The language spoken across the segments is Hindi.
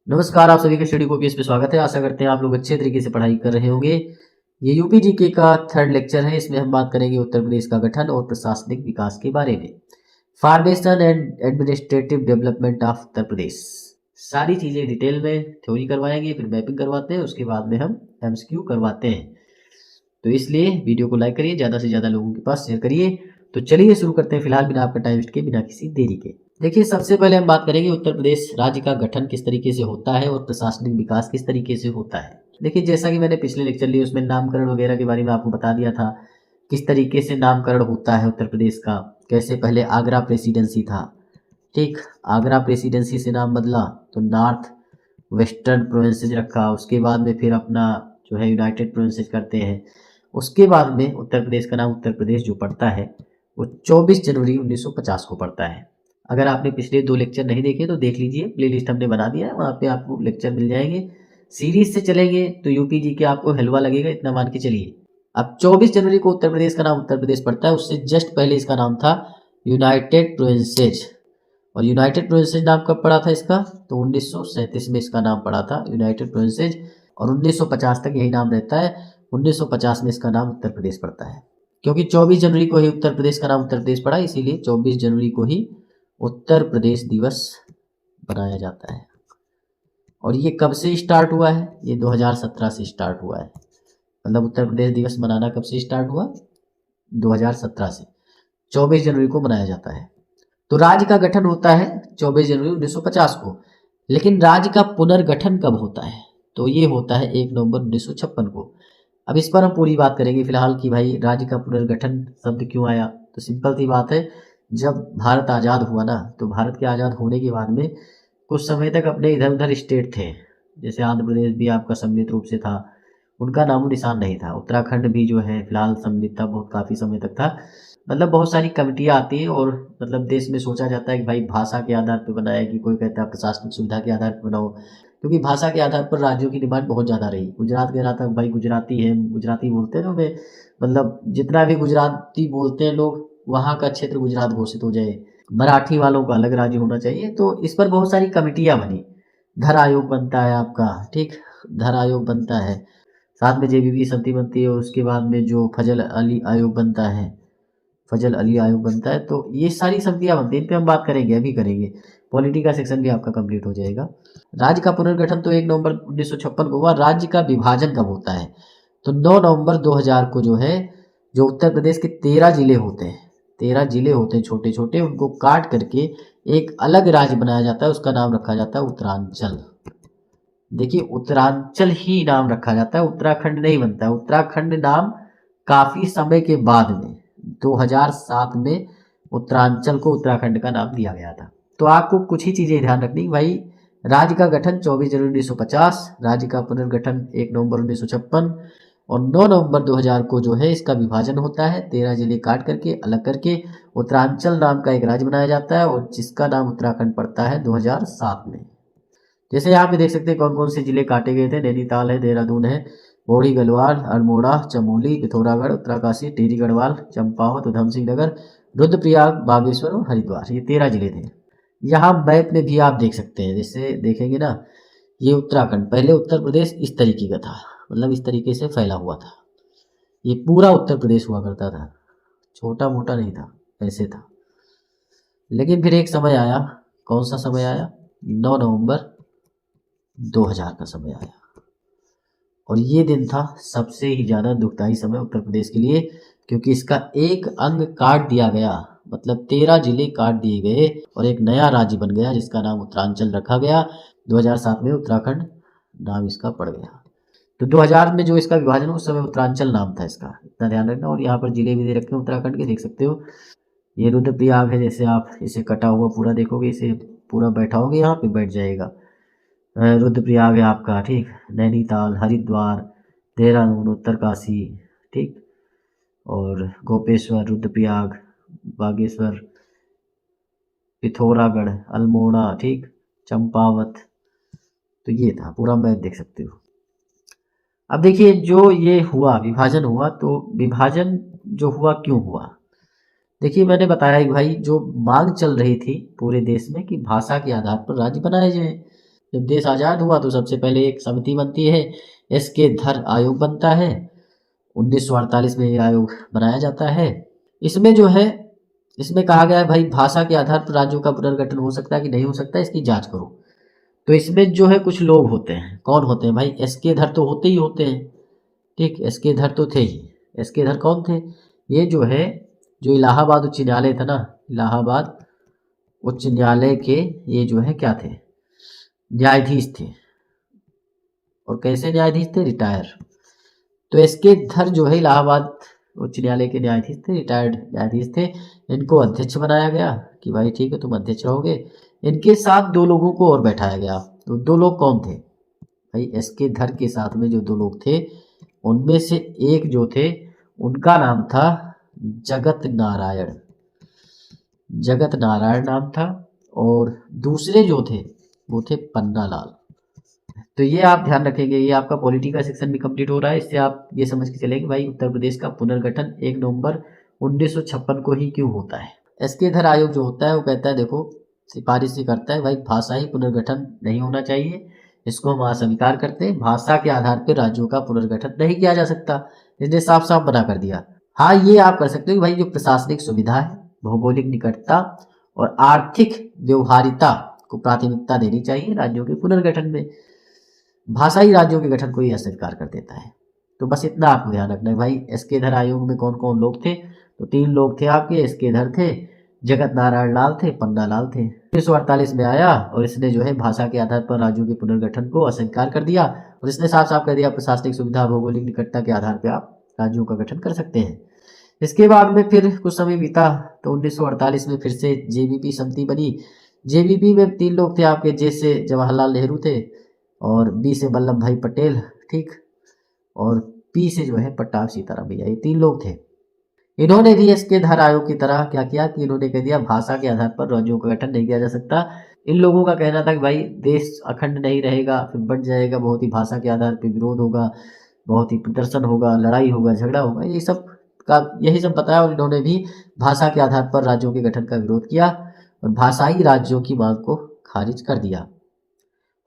नमस्कार, आप सभी का स्टडी कॉपीज पे स्वागत है। आशा करते हैं आप लोग अच्छे तरीके से पढ़ाई कर रहे होंगे। ये यूपी जीके का थर्ड लेक्चर है। इसमें हम बात करेंगे उत्तर प्रदेश का गठन और प्रशासनिक विकास के बारे में। Formation and administrative development of Uttar Pradesh, सारी चीज़ें डिटेल में थ्योरी करवाएंगे, फिर मैपिंग करवाते हैं, उसके बाद में हम एमसीक्यू करवाते हैं। तो इसलिए वीडियो को लाइक करिए, ज़्यादा से ज़्यादा लोगों के पास शेयर करिए। तो चलिए शुरू करते हैं, फिलहाल बिना आपका टाइम वेस्ट के, बिना किसी देरी के। देखिए, सबसे पहले हम बात करेंगे उत्तर प्रदेश राज्य का गठन किस तरीके से होता है और प्रशासनिक विकास किस तरीके से होता है। देखिए, जैसा कि मैंने पिछले लेक्चर लिए उसमें नामकरण वगैरह के बारे में आपको बता दिया था, किस तरीके से नामकरण होता है उत्तर प्रदेश का। कैसे पहले आगरा प्रेसिडेंसी था, ठीक, आगरा प्रेसिडेंसी से नाम बदला तो नॉर्थ वेस्टर्न प्रोविंसेस रखा, उसके बाद में फिर अपना जो है यूनाइटेड प्रोविंसेस करते हैं। उसके बाद में उत्तर प्रदेश का नाम उत्तर प्रदेश जो पड़ता है वो 24 जनवरी 1950 को पड़ता है। अगर आपने पिछले 2 लेक्चर नहीं देखे तो देख लीजिए, प्लेलिस्ट हमने बना दिया है, वहाँ पे आपको लेक्चर मिल जाएंगे। सीरीज से चलेंगे तो यूपी जी के आपको हलवा लगेगा, इतना मान के चलिए। अब 24 जनवरी को उत्तर प्रदेश का नाम उत्तर प्रदेश पड़ता है, उससे जस्ट पहले इसका नाम था यूनाइटेड प्रोविंसेज। और यूनाइटेड प्रोविंसेज नाम कब पड़ा था इसका, तो 1937 में इसका नाम पड़ा था यूनाइटेड प्रोविंसेज, और 1950 तक यही नाम रहता है। 1950 में इसका नाम उत्तर प्रदेश पड़ता है, क्योंकि 24 जनवरी को ही उत्तर प्रदेश का नाम उत्तर प्रदेश पड़ा, इसीलिए 24 जनवरी को ही उत्तर प्रदेश दिवस बनाया जाता है। और ये कब से स्टार्ट हुआ है, ये 2017 से स्टार्ट हुआ है। मतलब उत्तर प्रदेश दिवस मनाना कब से स्टार्ट हुआ, 2017 से 24 जनवरी को मनाया जाता है। तो राज्य का गठन होता है 24 जनवरी 1950 को, लेकिन राज्य का पुनर्गठन कब होता है, तो ये होता है 1 नवंबर 1956 को। अब इस पर हम पूरी बात करेंगे फिलहाल कि भाई राज्य का पुनर्गठन शब्द क्यों आया। तो सिंपल सी बात है, जब भारत आज़ाद हुआ ना, तो भारत के आज़ाद होने के बाद में कुछ समय तक अपने इधर उधर स्टेट थे, जैसे आंध्र प्रदेश भी आपका सम्मिलित रूप से था, उनका नामो निशान नहीं था। उत्तराखंड भी जो है फिलहाल सम्मिलित था, बहुत काफ़ी समय तक था। मतलब बहुत सारी कमिटियाँ आती हैं और मतलब देश में सोचा जाता है कि भाई भाषा के आधार पर बनाए, कि कोई कहता है प्रशासनिक सुविधा के आधार पर बनाओ, क्योंकि भाषा के आधार पर राज्यों की डिमांड बहुत ज़्यादा रही। गुजरात कह रहा था भाई गुजराती है, गुजराती बोलते हैं ना, वे मतलब जितना भी गुजराती बोलते हैं लोग, वहाँ का क्षेत्र गुजरात घोषित हो जाए, मराठी वालों का अलग राज्य होना चाहिए। तो इस पर बहुत सारी कमेटियाँ बनी, धर आयोग बनता है आपका, ठीक, धर आयोग बनता है, साथ में जेबीबी समिति बनती है, उसके बाद में जो फजल अली आयोग बनता है, फजल अली आयोग बनता है। तो ये सारी समितियाँ बनती हैं, इन पे हम बात करेंगे, अभी करेंगे। पॉलिटी का सेक्शन भी आपका कंप्लीट हो जाएगा। राज्य का पुनर्गठन तो 1 नवंबर 1956 को हुआ। राज्य का विभाजन कब होता है, तो 9 नवंबर 2000 को जो है, जो उत्तर प्रदेश के 13 जिले होते हैं, 13 जिले होते हैं छोटे छोटे, उनको काट करके एक अलग राज्य बनाया जाता है, उसका नाम रखा जाता है उत्तरांचल। देखिए, उत्तरांचल ही नाम रखा जाता है, उत्तराखंड नहीं बनता है। उत्तराखंड नाम काफ़ी समय के बाद में 2007 में उत्तरांचल को उत्तराखंड का नाम दिया गया था। तो आपको कुछ ही चीज़ें ध्यान रखनी भाई। राज्य का गठन 24 जनवरी 1950, राज्य का पुनर्गठन 1 नवंबर 1956, और 9 नवंबर 2000 को जो है इसका विभाजन होता है, 13 जिले काट करके अलग करके उत्तरांचल नाम का एक राज्य बनाया जाता है, और जिसका नाम उत्तराखंड पड़ता है 2007 में। जैसे यहाँ पे देख सकते हैं कौन कौन से जिले काटे गए थे। नैनीताल है, देहरादून है, पौड़ी गढ़वाल, अल्मोड़ा, चमोली, पिथौरागढ़, उत्तरकाशी, टिहरी गढ़वाल, चंपावत, उधम सिंह नगर, रुद्रप्रयाग, बागेश्वर और हरिद्वार, ये 13 जिले थे। यहाँ मैप में भी आप देख सकते हैं, जैसे देखेंगे ना, ये उत्तराखंड, पहले उत्तर प्रदेश इस तरीके का था, मतलब इस तरीके से फैला हुआ था, ये पूरा उत्तर प्रदेश हुआ करता था, छोटा मोटा नहीं था, ऐसे था। लेकिन फिर एक समय आया, कौन सा समय आया, 9 नवंबर 2000 का समय आया, और ये दिन था सबसे ही ज़्यादा दुखदाई समय उत्तर प्रदेश के लिए, क्योंकि इसका एक अंग काट दिया गया, मतलब 13 जिले काट दिए गए और एक नया राज्य बन गया जिसका नाम उत्तरांचल रखा गया। 2007 में उत्तराखंड नाम इसका पड़ गया। तो 2000 में जो इसका विभाजन, उस समय उत्तरांचल नाम था इसका, इतना ध्यान रखना। और यहाँ पर जिले भी दे रखे हैं उत्तराखंड के, देख सकते हो। ये रुद्रप्रयाग है, जैसे आप इसे कटा हुआ पूरा देखोगे, इसे पूरा बैठाओगे यहाँ पे बैठ जाएगा। रुद्रप्रयाग है आपका, ठीक, नैनीताल, हरिद्वार, देहरादून, उत्तरकाशी, ठीक, और गोपेश्वर, रुद्रप्रयाग, बागेश्वर, पिथौरागढ़, अल्मोड़ा, ठीक, चंपावत। तो ये था पूरा मैप, देख सकते हो। अब देखिए, जो ये हुआ विभाजन हुआ, तो विभाजन जो हुआ क्यों हुआ। देखिए, मैंने बताया कि भाई जो मांग चल रही थी पूरे देश में कि भाषा के आधार पर राज्य बनाए जाए, जब देश आज़ाद हुआ तो सबसे पहले एक समिति बनती है, एसके धर आयोग बनता है। 1948 में ये आयोग बनाया जाता है। इसमें जो है, इसमें कहा गया है भाई भाषा के आधार पर राज्यों का पुनर्गठन हो सकता है कि नहीं हो सकता, इसकी जांच करो। तो इसमें जो है कुछ लोग होते हैं, कौन होते हैं भाई? एसके धर तो होते ही होते हैं, ठीक, एसके धर तो थे ही। एसके धर कौन थे? ये जो है, जो इलाहाबाद उच्च न्यायालय था ना, इलाहाबाद उच्च न्यायालय के ये जो है क्या थे? न्यायाधीश थे। और कैसे न्यायाधीश थे? रिटायर। तो एसके धर जो है इलाहाबाद उच्च न्यायालय के न्यायाधीश थे, रिटायर्ड न्यायाधीश थे। इनको अध्यक्ष बनाया गया कि भाई ठीक है तुम अध्यक्ष रहोगे। इनके साथ दो लोगों को और बैठाया गया। तो दो लोग कौन थे भाई? एसके धर के साथ में जो दो लोग थे, उनमें से एक जो थे उनका नाम था जगत नारायण। जगत नारायण नाम था। और दूसरे जो थे वो थे पन्नालाल। तो ये आप ध्यान रखेंगे, ये आपका पॉलिटी का सेक्शन भी कंप्लीट हो रहा है। इससे आप ये समझ के चलेंगे भाई उत्तर प्रदेश का पुनर्गठन 1 नवंबर 1956 को ही क्यों होता है। एसके धर आयोग जो होता है वो कहता है, देखो सिफारिश ही करता है भाई भाषाई पुनर्गठन नहीं होना चाहिए, इसको हम अस्वीकार करते हैं। भाषा के आधार पर राज्यों का पुनर्गठन नहीं किया जा सकता, इसने साफ साफ मना कर दिया। हाँ ये आप कर सकते हो कि भाई जो प्रशासनिक सुविधा है, भौगोलिक निकटता और आर्थिक व्यवहारिता को प्राथमिकता देनी चाहिए राज्यों के पुनर्गठन में। भाषाई राज्यों के गठन को ही अस्वीकार कर देता है। तो बस इतना आपको ध्यान रखना है भाई। एसके धर आयोग में कौन कौन लोग थे? तो 3 लोग थे आपके, एसके धर थे, जगत नारायण लाल थे, पन्नालाल थे। 1948 में आया और इसने जो है भाषा के आधार पर राज्यों के पुनर्गठन को अस्वीकार कर दिया। और इसने साफ साफ कह दिया प्रशासनिक सुविधा भौगोलिक निकटता के आधार पर आप राज्यों का गठन कर सकते हैं। इसके बाद में फिर कुछ समय बीता तो 1948 में फिर से जेबीपी समिति बनी। जेबीपी में 3 लोग थे आपके, जे से जवाहरलाल नेहरू थे और बी से वल्लभ भाई पटेल, ठीक, और पी से जो है पट्टाभ सीताराम भैया, ये 3 लोग थे। इन्होंने भी एसके धर आयोग की तरह क्या किया कि इन्होंने कह दिया भाषा के आधार पर राज्यों का गठन नहीं किया जा सकता। इन लोगों का कहना था कि भाई देश अखंड नहीं रहेगा, फिर बढ़ जाएगा, बहुत ही भाषा के आधार पर विरोध होगा, बहुत ही प्रदर्शन होगा, लड़ाई होगा, झगड़ा होगा, ये सब का यही सब बताया। और इन्होंने भी भाषा के आधार पर राज्यों के गठन का विरोध किया और भाषाई राज्यों की मांग को खारिज कर दिया।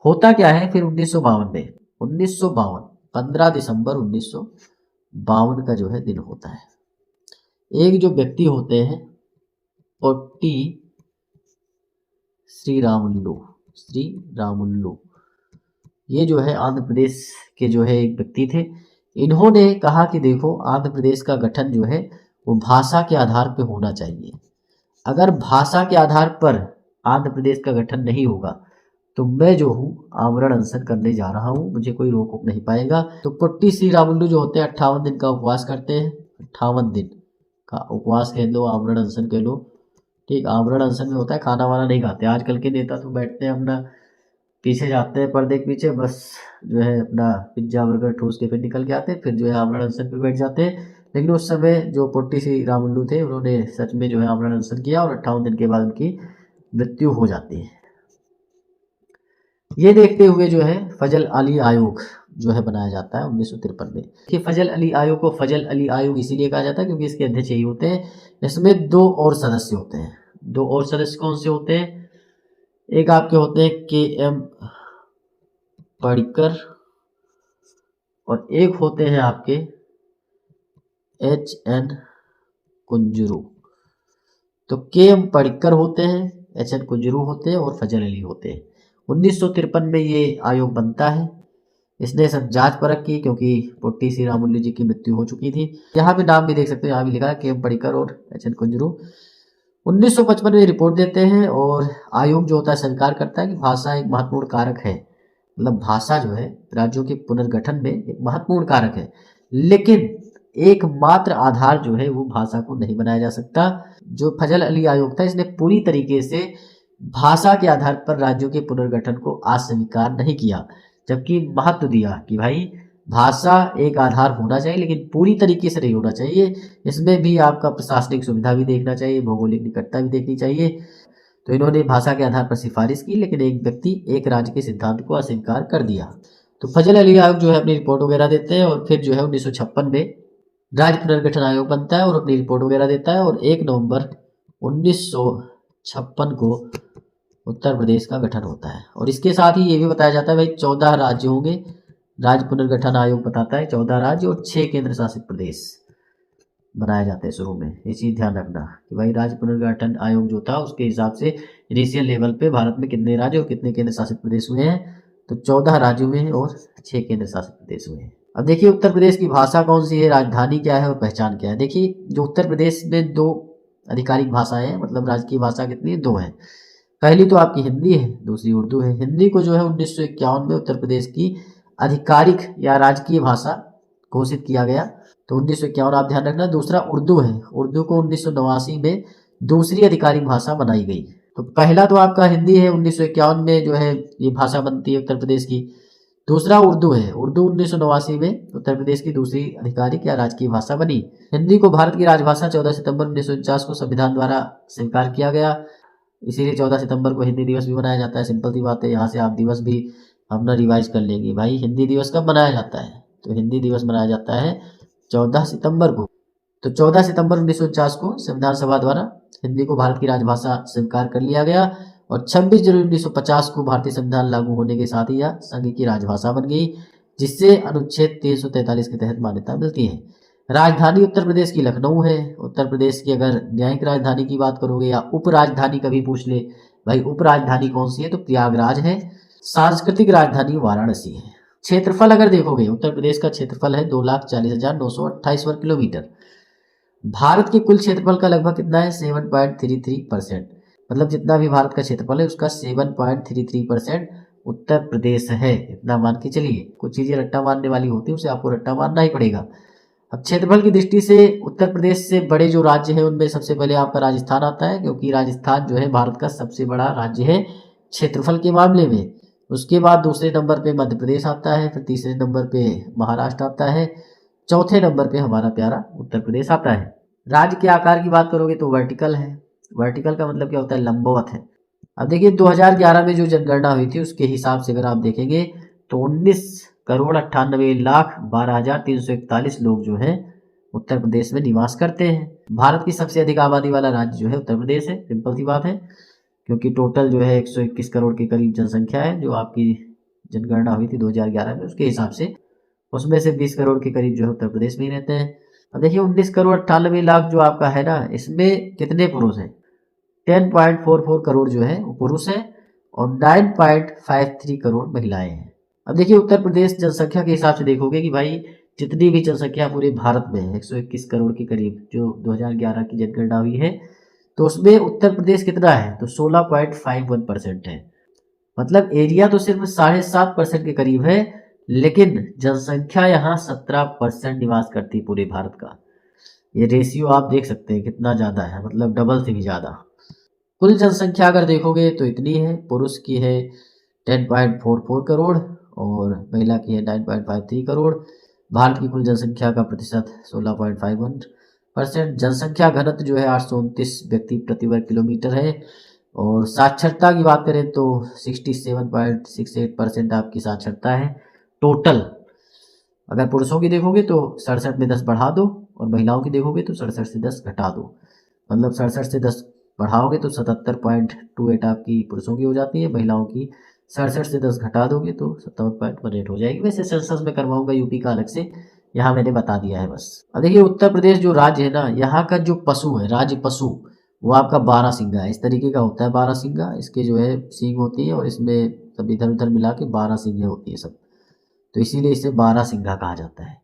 होता क्या है फिर 1952 में, 1952 15 दिसंबर 1952 का जो है दिन होता है। एक जो व्यक्ति होते हैं पोट्टी श्री रामुलु, ये जो है आंध्र प्रदेश के जो है एक व्यक्ति थे। इन्होंने कहा कि देखो आंध्र प्रदेश का गठन जो है वो भाषा के आधार पर होना चाहिए। अगर भाषा के आधार पर आंध्र प्रदेश का गठन नहीं होगा तो मैं जो हूँ आमरण अनशन करने जा रहा हूँ, मुझे कोई रोक नहीं पाएगा। तो पोट्टी श्री रामुलु जो होते हैं 58 दिन का उपवास करते हैं। 58 दिन का उपवास कह लो, आमरण अनशन कह लो, ठीक। आमरण अनशन में होता है खाना वाना नहीं खाते। आजकल के नेता तो बैठते हैं अपना पीछे जाते हैं पर्दे के पीछे, बस जो है अपना पिज्जा बर्गर ठूस के फिर निकल के आते हैं, फिर जो है आमरण अनशन पे बैठ जाते हैं। लेकिन उस समय जो पोट्टी श्री रामुलु थे उन्होंने सच में जो है आमरण अनशन किया और 58 दिन के बाद उनकी मृत्यु हो जाती है। ये देखते हुए जो है फजल अली आयोग जो है बनाया जाता है 1953 में। कि फजल अली आयोग को फजल अली आयोग इसीलिए कहा जाता है क्योंकि इसके अध्यक्ष यही होते हैं। इसमें 2 और सदस्य होते हैं। 2 और सदस्य कौन से होते हैं? एक आपके होते हैं के.एम. पडिक्कर और एक होते हैं आपके H.N. कुंजरू। तो के.एम. पडिक्कर होते हैं, H.N. कुंजरू होते हैं और फजल अली होते हैं। 1953 में ये आयोग बनता है। इसने सब जांच परख की क्योंकि पोट्टी श्री रामुलु जी की मृत्यु हो चुकी थी। यहाँ पे नाम भी देख सकते हो, यहाँ भी लिखा है के.एम. पडिक्कर और H.N. कुंजरू। 1955 में रिपोर्ट देते हैं और आयोग जो होता है स्वीकार करता है कि भाषा एक महत्वपूर्ण कारक है। मतलब भाषा जो है राज्यों के पुनर्गठन में एक महत्वपूर्ण कारक है, लेकिन एकमात्र आधार जो है वो भाषा को नहीं बनाया जा सकता। जो फजल अली आयोग था इसने पूरी तरीके से भाषा के आधार पर राज्यों के पुनर्गठन को अस्वीकार नहीं किया, जबकि महत्व दिया कि भाई भाषा एक आधार होना चाहिए लेकिन पूरी तरीके से नहीं होना चाहिए। इसमें भी आपका प्रशासनिक सुविधा भी देखना चाहिए, भौगोलिक निकटता भी देखनी चाहिए। तो इन्होंने भाषा के आधार पर सिफारिश की, लेकिन एक व्यक्ति एक राज्य के सिद्धांत को अस्वीकार कर दिया। तो फजल अली आयोग जो है अपनी रिपोर्ट वगैरह देते हैं और फिर जो है 1956 में राज्य पुनर्गठन आयोग बनता है और अपनी रिपोर्ट वगैरह देता है। और 1 नवंबर 1956 को उत्तर प्रदेश का गठन होता है। और इसके साथ ही ये भी बताया जाता है भाई 14 राज्य होंगे। राज्य पुनर्गठन आयोग बताता है 14 राज्य और 6 केंद्र शासित प्रदेश बनाए जाते हैं शुरू में। ये चीज़ ध्यान रखना कि भाई राज्य पुनर्गठन आयोग जो था उसके हिसाब से रीजनल लेवल पे भारत में कितने राज्य और कितने केंद्र शासित प्रदेश हुए हैं, तो 14 राज्य हुए हैं और 6 केंद्र शासित प्रदेश हुए हैं। अब देखिए उत्तर प्रदेश की भाषा कौन सी है, राजधानी क्या है और पहचान क्या है। देखिए जो उत्तर प्रदेश में 2 आधिकारिक भाषाएं हैं, मतलब राजकीय भाषा कितनी है, 2 है। पहली तो आपकी हिंदी है, दूसरी उर्दू है। हिंदी को जो है 1951 में उत्तर प्रदेश की आधिकारिक या राजकीय भाषा घोषित किया गया, तो 1951 आप ध्यान रखना। दूसरा उर्दू है, उर्दू को 1989 में दूसरी आधिकारिक भाषा बनाई गई। तो पहला तो आपका हिंदी है, 1951 में जो है ये भाषा बनती है उत्तर प्रदेश की। दूसरा उर्दू है, उर्दू 1989 में उत्तर प्रदेश की दूसरी आधिकारिक या राजकीय भाषा बनी। हिंदी को भारत की राजभाषा 14 सितंबर 1949 को संविधान द्वारा स्वीकार किया गया, इसीलिए 14 सितंबर को हिंदी दिवस भी मनाया जाता है। सिंपल सी बात है, यहाँ से आप दिवस भी अपना रिवाइज कर लेंगे। भाई हिंदी दिवस कब मनाया जाता है, तो हिंदी दिवस मनाया जाता है 14 सितंबर को। तो 14 सितंबर 1949 को संविधान सभा द्वारा हिंदी को भारत की राजभाषा स्वीकार कर लिया गया और 26 जनवरी 1950 को भारतीय संविधान लागू होने के साथ ही यह संघ की राजभाषा बन गई, जिससे अनुच्छेद 343 के तहत मान्यता मिलती है। राजधानी उत्तर प्रदेश की लखनऊ है। उत्तर प्रदेश की अगर न्यायिक राजधानी की बात करोगे या उप राजधानी कभी पूछ ले, भाई उप राजधानी कौन सी है, तो प्रयागराज है। सांस्कृतिक राजधानी वाराणसी है। क्षेत्रफल अगर देखोगे, उत्तर प्रदेश का क्षेत्रफल है 2,40,928 वर्ग किलोमीटर। भारत के कुल क्षेत्रफल का लगभग कितना है, 7.33%। मतलब जितना भी भारत का क्षेत्रफल है उसका 7.33% उत्तर प्रदेश है, इतना मान के चलिए। कुछ चीजें रट्टा मारने वाली होती है, उसे आपको रट्टा मारना ही पड़ेगा। अब क्षेत्रफल की दृष्टि से उत्तर प्रदेश से बड़े जो राज्य हैं उनमें सबसे पहले आपका राजस्थान आता है, क्योंकि राजस्थान जो है भारत का सबसे बड़ा राज्य है क्षेत्रफल के मामले में। उसके बाद दूसरे नंबर पे मध्य प्रदेश आता है, फिर तीसरे नंबर पे महाराष्ट्र आता है, चौथे नंबर पे हमारा प्यारा उत्तर प्रदेश आता है। राज्य के आकार की बात करोगे तो वर्टिकल है। वर्टिकल का मतलब क्या होता है, लंबवत है। अब देखिए 2011 में जो जनगणना हुई थी उसके हिसाब से अगर आप देखेंगे तो 19,98,12,341 लोग जो हैं उत्तर प्रदेश में निवास करते हैं। भारत की सबसे अधिक आबादी वाला राज्य जो है उत्तर प्रदेश है, सिंपल सी बात है, क्योंकि टोटल जो है 121 करोड़ के करीब जनसंख्या है जो आपकी जनगणना हुई थी 2011 में, उसके हिसाब से उसमें से 20 करोड़ के करीब जो है उत्तर प्रदेश में ही रहते हैं। अब देखिए 19,98,00,000 जो आपका है ना, इसमें कितने पुरुष हैं, 10.44 करोड़ जो है वो पुरुष हैं और 9.53 करोड़ महिलाएं हैं। अब देखिए उत्तर प्रदेश जनसंख्या के हिसाब से देखोगे कि भाई जितनी भी जनसंख्या पूरे भारत में है 121 करोड़ के करीब जो 2011 की जनगणना हुई है, तो उसमें उत्तर प्रदेश कितना है, तो 16.51% है। मतलब एरिया तो सिर्फ 7.5% के करीब है, लेकिन जनसंख्या यहाँ 17% निवास करती है पूरे भारत का। ये रेशियो आप देख सकते हैं कितना ज़्यादा है, मतलब डबल से भी ज़्यादा। कुल जनसंख्या अगर देखोगे तो इतनी है, पुरुष की है 10.44 करोड़ और महिला की है 9.53 करोड़। भारत की कुल जनसंख्या का प्रतिशत 16.51%। जनसंख्या घनत्व जो है 829 व्यक्ति प्रति वर्ग किलोमीटर है। और साक्षरता की बात करें तो 67.68% आपकी साक्षरता है टोटल। अगर पुरुषों की देखोगे तो 67 में 10 बढ़ा दो और महिलाओं की देखोगे तो 67 से 10 घटा दो, मतलब 67 से 10 बढ़ाओगे तो 77.28 आपकी पुरुषों की हो जाती है, महिलाओं की 67 से 10 घटा दोगे तो 57.18 हो जाएगी। वैसे सेंसस में करवाऊंगा यूपी का अलग से, यहाँ मैंने बता दिया है बस। अब देखिए उत्तर प्रदेश जो राज्य है ना, यहाँ का जो पशु है, राज्य पशु, वो आपका 12 सिंगा है। इस तरीके का होता है 12 सिंगा, इसके जो है सींग होती है और इसमें सब इधर उधर मिला के 12 सिंगे होती है सब, तो इसीलिए इसे 12 सिंगा कहा जाता है।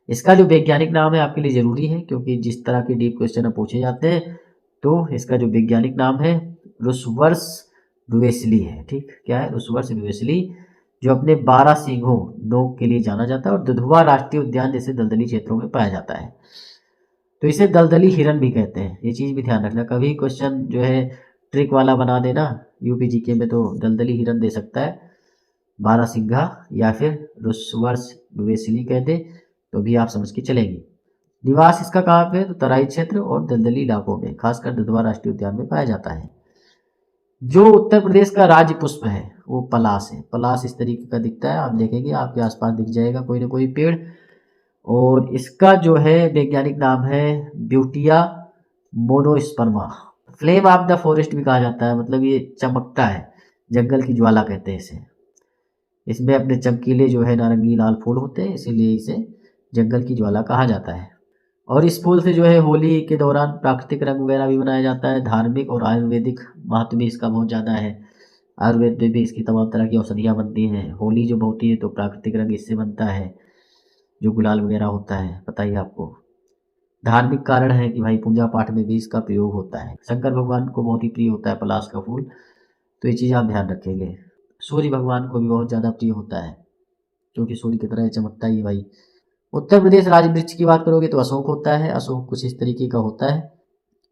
इसका जो वैज्ञानिक नाम है आपके लिए जरूरी है, क्योंकि जिस तरह के डीप क्वेश्चन पूछे जाते हैं तो इसका जो वैज्ञानिक नाम है रुसवर्स ड्यूवेसली है। ठीक, क्या है, रुसवर्स ड्यूवेसली, जो अपने 12 सींगों नोक के लिए जाना जाता है और दुधवा राष्ट्रीय उद्यान जैसे दलदली क्षेत्रों में पाया जाता है। तो इसे दलदली हिरन भी कहते हैं, ये चीज भी ध्यान रखना। कभी क्वेश्चन जो है ट्रिक वाला बना देना यूपी जीके में तो दलदली हिरन दे सकता है, 12 सिंघा या फिर रुसवर्स ड्यूवेसली कह दे तो भी आप समझ के चलेंगे। निवास इसका कहाँ पे है, तो तराई क्षेत्र और दलदली इलाकों में, खासकर दुधवा राष्ट्रीय उद्यान में पाया जाता है। जो उत्तर प्रदेश का राज्य पुष्प है वो पलाश है। पलाश इस तरीके का दिखता है, आप देखेंगे आपके आसपास दिख जाएगा कोई ना कोई पेड़, और इसका जो है वैज्ञानिक नाम है Butea monosperma. Flame of the forest भी कहा जाता है, मतलब ये चमकता है, जंगल की ज्वाला कहते हैं इसे। इसमें अपने चमकीले जो है नारंगी लाल फूल होते हैं, इसीलिए इसे जंगल की ज्वाला कहा जाता है। और इस फूल से जो है होली के दौरान प्राकृतिक रंग वगैरह भी बनाया जाता है। धार्मिक और आयुर्वेदिक महत्व भी इसका बहुत ज़्यादा है। आयुर्वेद में भी इसकी तमाम तरह की औषधियाँ बनती हैं। होली जब होती है तो प्राकृतिक रंग इससे बनता है, जो गुलाल वगैरह होता है, पता ही आपको। धार्मिक कारण है कि भाई पूजा पाठ में भी इसका प्रयोग होता है। शंकर भगवान को बहुत ही प्रिय होता है पलाश का फूल, तो ये चीज़ आप ध्यान रखेंगे। सूर्य भगवान को भी बहुत ज़्यादा प्रिय होता है, क्योंकि सूर्य की तरह ये चमकता ही भाई। उत्तर प्रदेश राज्य वृक्ष की बात करोगे तो अशोक होता है। अशोक कुछ इस तरीके का होता है।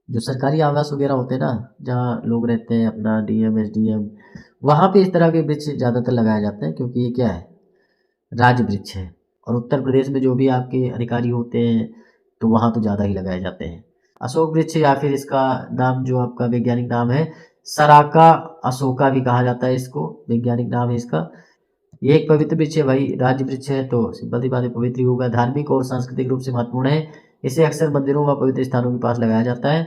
जो सरकारी आवास वगैरह होते हैं ना, जहाँ लोग रहते हैं अपना डीएम एसडीएम, वहाँ पे इस तरह के वृक्ष ज़्यादातर लगाए जाते हैं, क्योंकि ये क्या है, राज्य वृक्ष है। और उत्तर प्रदेश में जो भी आपके अधिकारी होते हैं तो वहाँ तो ज़्यादा ही लगाए जाते हैं। अशोक वृक्ष, या फिर इसका नाम जो आपका वैज्ञानिक नाम है सराका अशोका भी कहा जाता है इसको, वैज्ञानिक नाम है इसका। ये एक पवित्र वृक्ष है भाई, राज्य वृक्ष है तो सिंपल सी बात है पवित्र ही होगा। धार्मिक और सांस्कृतिक रूप से महत्वपूर्ण है। इसे अक्सर मंदिरों व पवित्र स्थानों के पास लगाया जाता है।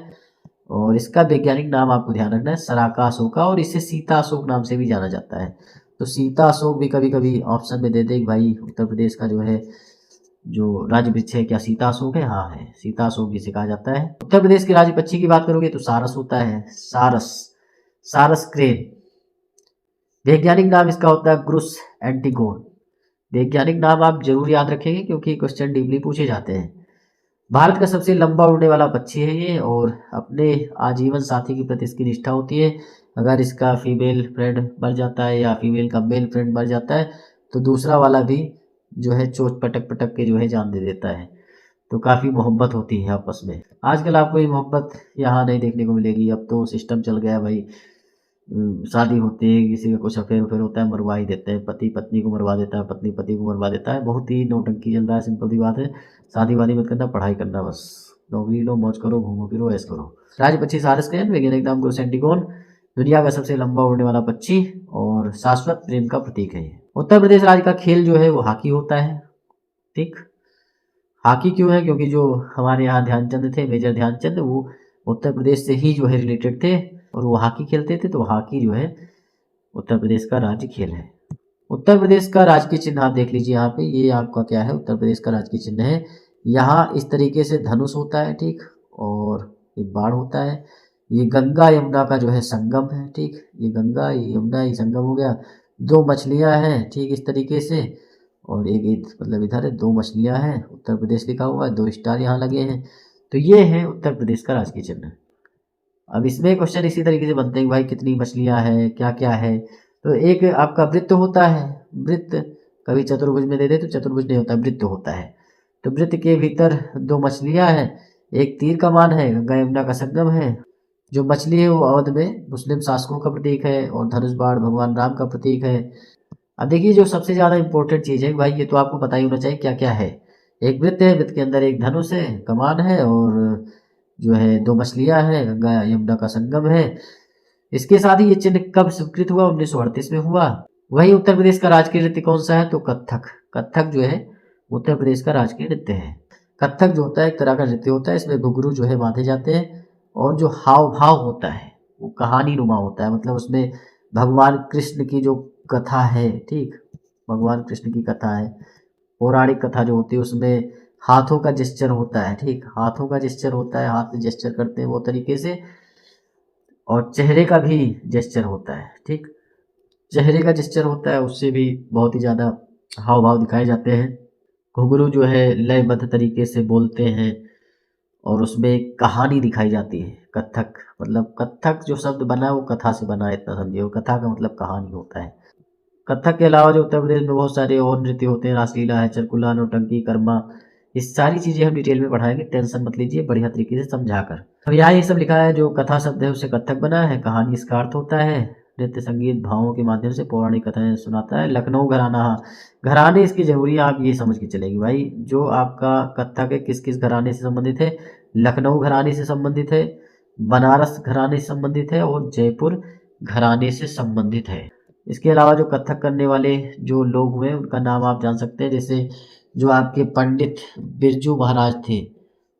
और इसका वैज्ञानिक नाम आपको ध्यान रखना है सराका अशोका, और इसे सीता अशोक नाम से भी जाना जाता है। तो सीता अशोक भी कभी कभी ऑप्शन में दे दे भाई उत्तर प्रदेश का जो है जो राज्य वृक्ष है, क्या सीता अशोक है? हाँ है, सीता अशोक जिसे कहा जाता है। उत्तर प्रदेश के राज्य पक्षी की बात करोगे तो सारस होता है, सारस, सारस क्रेन। वैज्ञानिक नाम इसका होता है ग्रुस एंटिगोन। वैज्ञानिक नाम आप जरूर याद रखेंगे, क्योंकि क्वेश्चन डीपली पूछे जाते हैं। भारत का सबसे लंबा उड़ने वाला पक्षी है ये, और अपने आजीवन साथी के प्रति इसकी निष्ठा होती है। अगर इसका फीमेल फ्रेंड मर जाता है या फीमेल का मेल फ्रेंड मर जाता है तो दूसरा वाला भी जो है चोट पटक पटक के जो है जान दे देता है। तो काफ़ी मोहब्बत होती है आपस में। आजकल आपको ये मोहब्बत यहाँ नहीं देखने को मिलेगी। अब तो सिस्टम चल गया भाई, शादी होती है, किसी का कुछ अफेयर उफेयर होता है, मरवा ही देते हैं। पति पत्नी को मरवा देता है, पत्नी पति को मरवा देता है। बहुत ही नौटंकी चल रहा है, सिंपल सी बात है। शादी वादी मत करना, पढ़ाई करना बस। नौकरी लो, मौज करो, घूमो फिरो, ऐश करो। राज्य पक्षी सारस कैन, वैज्ञानिक नाम ग्रुस एंटिगोन। दुनिया का सबसे लंबा उड़ने वाला पक्षी और शाश्वत प्रेम का प्रतीक है। उत्तर प्रदेश राज्य का खेल जो है वो हॉकी होता है। ठीक, हॉकी क्यों है? क्योंकि जो हमारे यहाँ ध्यानचंद थे, मेजर ध्यानचंद, वो उत्तर प्रदेश से ही जो है रिलेटेड थे और वो हॉकी खेलते थे। तो हॉकी जो है उत्तर प्रदेश का राज्य खेल है। उत्तर प्रदेश का राजकीय चिन्ह आप देख लीजिए यहाँ पे, ये आपका क्या है, उत्तर प्रदेश का राजकीय चिन्ह है। यहाँ इस तरीके से धनुष होता है, ठीक, और एक बाण होता है। ये गंगा यमुना का जो है संगम है, ठीक, ये गंगा ये यमुना ये संगम हो गया। दो मछलियाँ हैं, ठीक, इस तरीके से, और एक मतलब इधर है, दो मछलियाँ हैं, उत्तर प्रदेश लिखा हुआ है, 2 स्टार यहाँ लगे हैं। तो ये है उत्तर प्रदेश का राजकीय चिन्ह। अब इसमें क्वेश्चन इसी तरीके से बनते हैं भाई कितनी मछलियाँ हैं, क्या क्या है। तो एक आपका वृत्त होता है, वृत्त कभी चतुर्भुज में दे दे तो चतुर्भुज नहीं होता, वृत्त होता है। तो वृत्त के भीतर 2 मछलियाँ हैं, एक तीर कमान है, गंगा यमुना का संगम है। जो मछली है वो अवध में मुस्लिम शासकों का प्रतीक है, और धनुष बाण भगवान राम का प्रतीक है। अब देखिए जो सबसे ज़्यादा इंपॉर्टेंट चीज़ है भाई, ये तो आपको पता ही होना चाहिए क्या क्या है। एक वृत्त है, वृत्त के अंदर एक धनुष है, कमान है, और जो है 2 मछलियाँ हैं, गंगा यमुना का संगम है। इसके साथ ही ये चिन्ह कब स्वीकृत हुआ? 1938 में हुआ। वही उत्तर प्रदेश का राजकीय नृत्य कौन सा है? तो कथक। कथक जो है उत्तर प्रदेश का राजकीय नृत्य है। कथक जो होता है एक तरह का नृत्य होता है, इसमें घुंघरू जो है बांधे जाते हैं, और जो हाव भाव होता है वो कहानी नुमा होता है। मतलब उसमें भगवान कृष्ण की जो कथा है, ठीक, भगवान कृष्ण की कथा है, पौराणिक कथा जो होती है, उसमें हाथों का जेस्चर होता है, ठीक, हाथों का जेस्चर होता है, हाथ से जेस्चर करते हैं वो तरीके से, और चेहरे का भी जेस्चर होता है, ठीक, चेहरे का जेस्चर होता है, उससे भी बहुत ही ज़्यादा हाव भाव दिखाए जाते हैं। घुंघरू जो है लयबद्ध तरीके से बोलते हैं, और उसमें एक कहानी दिखाई जाती है। कथक मतलब कथक जो शब्द बना है वो कथा से बना है, इतना समझिए, और कथा का मतलब कहानी होता है। कथक के अलावा जो उत्तर प्रदेश में बहुत सारे और नृत्य होते हैं, रासलीला है, चरकुला, नौटंकी, कर्मा, ये सारी चीज़ें हम डिटेल में पढ़ाएंगे, टेंशन मत लीजिए, बढ़िया तरीके से समझाकर। अब यहाँ ये सब लिखा है, जो कथा शब्द है उससे कथक बना है, कहानी इसका अर्थ होता है, नृत्य संगीत भावों के माध्यम से पौराणिक कथाएं सुनाता है। लखनऊ घराना, घराने इसकी जरूरी है, आप ये समझ के चलेगी भाई, जो आपका कथक है किस किस घराने से संबंधित है? लखनऊ घराने से संबंधित है, बनारस घराने से संबंधित है, और जयपुर घराने से संबंधित है। इसके अलावा जो कथक करने वाले जो लोग हुए उनका नाम आप जान सकते हैं, जैसे जो आपके पंडित बिरजू महाराज थे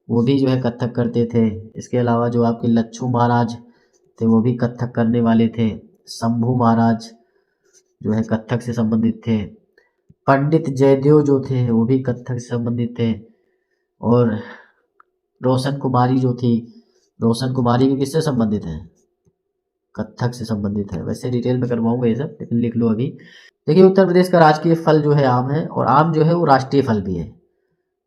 वो भी जो है कथक करते थे। इसके अलावा जो आपके लच्छू महाराज थे वो भी कथक करने वाले थे। शंभू महाराज जो है कथक से संबंधित थे। पंडित जयदेव जो थे वो भी कथक से संबंधित थे। और रोशन कुमारी जो थी, रोशन कुमारी भी किससे संबंधित है? कथक से संबंधित है। वैसे डिटेल में करवाऊंगा ये सब, लेकिन लिख लो अभी। देखिए उत्तर प्रदेश का राजकीय फल जो है आम है, और आम जो है वो राष्ट्रीय फल भी है।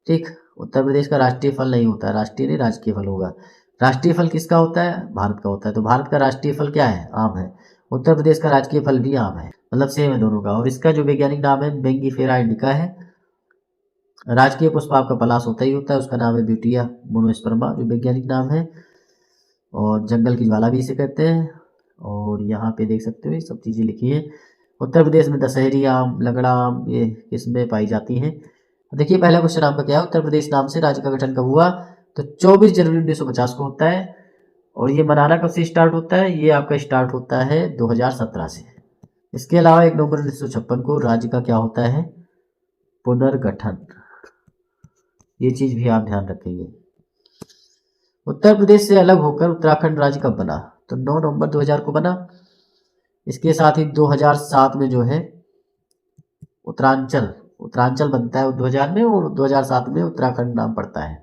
ठीक, उत्तर प्रदेश का राष्ट्रीय फल नहीं होता है, राष्ट्रीय नहीं राजकीय फल होगा। राष्ट्रीय फल किसका होता है? भारत का होता है। तो भारत का राष्ट्रीय फल क्या है? आम है। उत्तर प्रदेश का राजकीय फल भी आम है, मतलब सेम है दोनों का। और इसका जो वैज्ञानिक नाम है बेंगीफेरा इंडिका है। राजकीय पुष्प आपका पलाश होता ही होता है, उसका नाम है ब्यूटिया मोनोस्पर्मा जो वैज्ञानिक नाम है। और जंगल की ज्वाला भी इसे कहते हैं। और यहाँ पे देख सकते हो ये सब चीज़ें लिखी है। उत्तर प्रदेश में दशहरी आम, लगड़ा आम ये किस्में पाई जाती हैं। देखिए पहला क्वेश्चन आपका क्या है? उत्तर प्रदेश नाम से राज्य का गठन कब हुआ? तो 24 जनवरी 1950 को होता है। और ये मनाना कब से स्टार्ट होता है? ये आपका स्टार्ट होता है 2017 से। इसके अलावा 1 नवंबर 1956 को राज्य का क्या होता है? पुनर्गठन। ये चीज भी आप ध्यान रखेंगे। उत्तर प्रदेश से अलग होकर उत्तराखंड राज्य कब बना? तो 9 नवंबर 2000 को बना। इसके साथ ही 2007 में जो है उत्तरांचल बनता है 2000 में, और 2007 में उत्तराखंड नाम पड़ता है।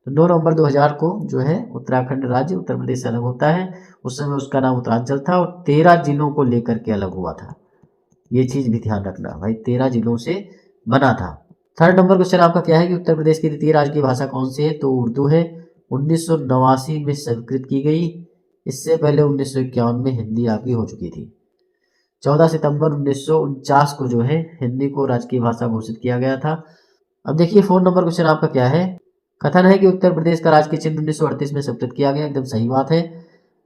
तो 9 नवंबर 2000 को जो है उत्तराखंड राज्य उत्तर प्रदेश से अलग होता है। उस समय उसका नाम उत्तरांचल था और 13 जिलों को लेकर के अलग हुआ था। ये चीज भी ध्यान रखना भाई, 13 जिलों से बना था। थर्ड नंबर क्वेश्चन आपका क्या है कि उत्तर प्रदेश की द्वितीय राजकीय भाषा कौन सी है? तो उर्दू है। 1989 में स्वीकृत की गई। इससे पहले 1951 में हिंदी आपकी हो चुकी थी। 14 सितंबर 1949 को जो है हिंदी को राजकीय भाषा घोषित किया गया था। अब देखिए 4 नंबर क्वेश्चन आपका क्या है? कथन है कि उत्तर प्रदेश का राजकीय चिन्ह 1938 में स्वीकृत किया गया। एकदम सही बात है।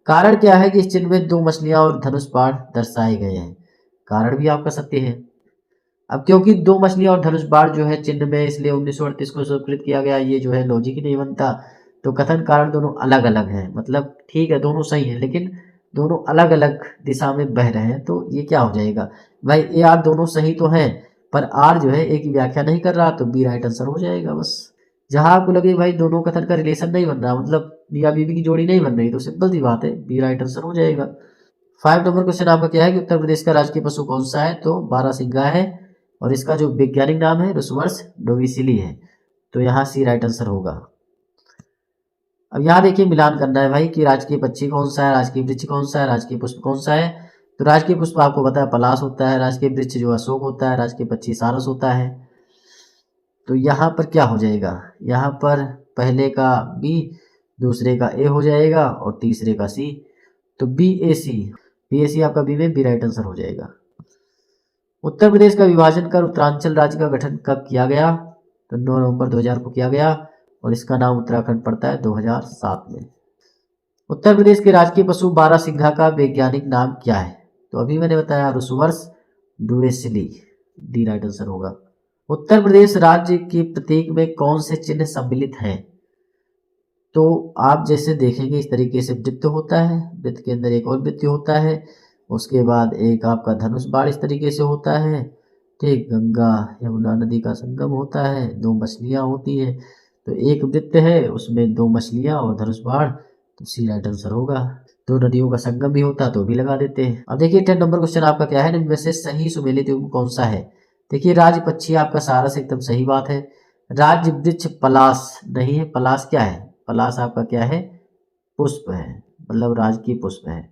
कारण क्या है कि इस चिन्ह में 2 मछलियां और धनुष बाण दर्शाए गए हैं? कारण भी आपका सत्य है। अब क्योंकि 2 मछलियां और धनुष बाण जो है चिन्ह में, इसलिए 1938 को स्वीकृत किया गया। ये जो है लॉजिक ही नहीं बनता। तो कथन कारण दोनों अलग अलग हैं, मतलब ठीक है दोनों सही है, लेकिन दोनों अलग अलग दिशा में बह रहे हैं। तो ये क्या हो जाएगा भाई? ए आर दोनों सही तो हैं, पर आर जो है एक की व्याख्या नहीं कर रहा, तो बी राइट आंसर हो जाएगा। बस जहां आपको लगे भाई दोनों कथन का रिलेशन नहीं बन रहा, मतलब मियां बीवी की जोड़ी नहीं बन रही, तो सिंपल सी बात है बी राइट आंसर हो जाएगा। 5 नंबर क्वेश्चन आपका क्या है कि उत्तर प्रदेश का राजकीय पशु कौन सा है? तो बारहसिंगा है। और इसका जो वैज्ञानिक नाम है रुसवर्स डोविसिली है। तो यहाँ सी राइट आंसर होगा। अब यहाँ देखिए मिलान करना है भाई कि राजकीय पक्षी कौन सा है, राजकीय वृक्ष कौन सा है, राजकीय पुष्प कौन सा है। तो राजकीय पुष्प आपको पता है पलाश होता है, राजकीय वृक्ष जो अशोक होता है, राजकीय पक्षी सारस होता है। तो यहाँ पर क्या हो जाएगा? यहाँ पर पहले का बी, दूसरे का ए हो जाएगा और तीसरे का सी। तो बी ए सी आपका बी में बी राइट आंसर हो जाएगा। उत्तर प्रदेश का विभाजन कर उत्तरांचल राज्य का गठन कब किया गया? तो 9 नवंबर 2000 को किया गया। और इसका नाम उत्तराखंड पड़ता है 2007 में। उत्तर प्रदेश के राजकीय पशु बारहसिंघा का वैज्ञानिक नाम क्या है? तो अभी मैंने बताया रुसवर्स डुवेसिली, डी राइट आंसर होगा। उत्तर प्रदेश राज्य के प्रतीक में कौन से चिन्ह सम्मिलित हैं? तो आप जैसे देखेंगे इस तरीके से वृत्त होता है, वृत्त के अंदर एक और वृत्त होता है, उसके बाद एक आपका धनुष बाण इस तरीके से होता है। ठीक, गंगा यमुना नदी का संगम होता है, 2 मछलियां होती हैं। तो एक वृत्त है उसमें 2 मछलियां और धनुष बाण, तो सी राइट आंसर होगा। 2 नदियों का संगम भी होता तो भी लगा देते हैं। अब देखिए 10 नंबर क्वेश्चन आपका क्या है? इनमें से सही सुमेलित युग्म कौन सा है? देखिए राज्य पक्षी आपका सारस एकदम सही बात है। राज्य वृक्ष पलाश नहीं है। पलाश क्या है? पलाश आपका क्या है? पुष्प है, मतलब राजकीय पुष्प है।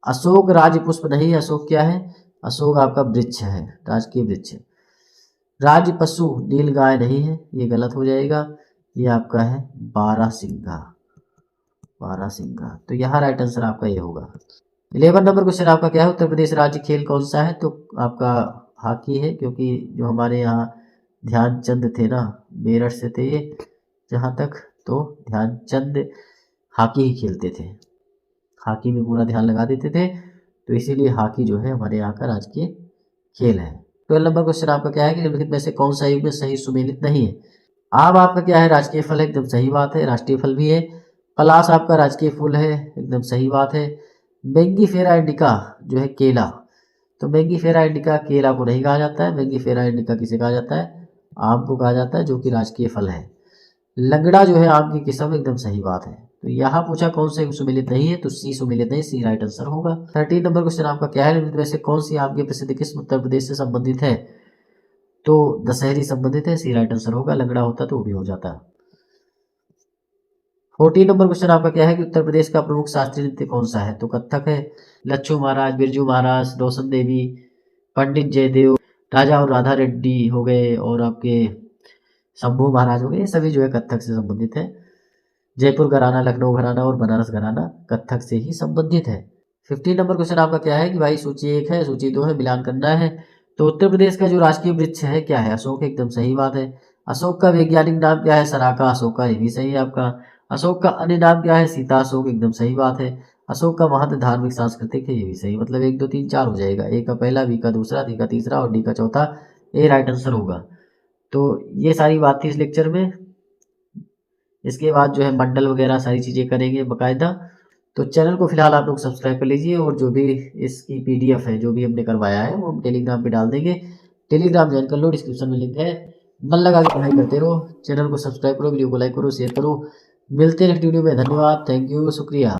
अशोक राज्य पुष्प नहीं है। अशोक क्या है? अशोक आपका वृक्ष है, राजकीय वृक्ष। राज्य पशु नीलगाय नहीं है, ये गलत हो जाएगा। ये आपका है बारहसिंघा। तो यहाँ राइट आंसर आपका ये होगा। 11 नंबर क्वेश्चन आपका क्या है? उत्तर प्रदेश राज्य खेल कौन सा है? तो आपका हॉकी है, क्योंकि जो हमारे यहाँ ध्यानचंद थे ना, मेरठ से थे ये जहाँ तक, तो ध्यानचंद हॉकी ही खेलते थे, हॉकी में पूरा ध्यान लगा देते थे। तो इसीलिए हॉकी जो है हमारे यहाँ का राजकीय खेल है। 12 नंबर क्वेश्चन आपका क्या है कि निम्नलिखित में से कौन सा युग्म सही सुमेलित नहीं है? आम आपका क्या है? राजकीय फल है, एकदम सही बात है, राष्ट्रीय फल भी है। पलाश आपका राजकीय फूल है, एकदम सही बात है। मैंगीफेरा इंडिका जो है केला, तो मैंगीफेरा इंडिका केला को नहीं कहा जाता है। मैंगीफेरा इंडिका किसे कहा जाता है? आम को कहा जाता है, जो कि राजकीय फल है। लंगड़ा जो है आम की किस्म, एकदम सही बात है। तो यहाँ पूछा कौन से सुमेलित नहीं है, तो सी सुमेलित नहीं, सी राइट आंसर होगा। 13 नंबर क्वेश्चन आपका क्या है, निम्न में से कौन सी आम की प्रसिद्धि किस उत्तर प्रदेश से संबंधित है, तो दशहरी संबंधित है, सी राइट आंसर होगा। लंगड़ा होता तो वो भी हो जाता। 14 नंबर क्वेश्चन आपका क्या है कि उत्तर प्रदेश का प्रमुख शास्त्रीय नृत्य कौन सा है, तो कथक है, लच्छू महाराज, बिरजू महाराज, रोशन देवी, पंडित जयदेव, राजा और राधा रेड्डी हो गए, और आपके शंभू महाराज हो गए, ये सभी जो है कथक से संबंधित है। जयपुर घराना, लखनऊ घराना और बनारस घराना कथक से ही संबंधित है। 15 नंबर क्वेश्चन आपका क्या है कि भाई सूची 1 है, सूची 2 है, मिलान करना है। तो उत्तर प्रदेश का जो राजकीय वृक्ष है क्या है, अशोक, एकदम सही बात है। अशोक का वैज्ञानिक नाम क्या है, सराका अशोका, ये भी सही है आपका। अशोक का अन्य नाम क्या है, सीता अशोक, एकदम सही बात है। अशोक का महत्व धार्मिक सांस्कृतिक है, ये भी सही, मतलब 1 2 3 4 हो जाएगा। ए का पहला, बी का दूसरा, डी का तीसरा और डी का चौथा, ए राइट आंसर होगा। तो ये सारी बात थी इस लेक्चर में। इसके बाद जो है मंडल वगैरह सारी चीज़ें करेंगे बाकायदा। तो चैनल को फिलहाल आप लोग सब्सक्राइब कर लीजिए, और जो भी इसकी पीडीएफ है, जो भी हमने करवाया है, वो हम टेलीग्राम पे डाल देंगे। टेलीग्राम ज्वाइन कर लो, डिस्क्रिप्शन में लिंक है। मन लगा के पढ़ाई करते रहो, चैनल को सब्सक्राइब करो, वीडियो को लाइक करो, शेयर करो। मिलते हैं नेक्स्ट वीडियो में। धन्यवाद, थैंक यू, शुक्रिया।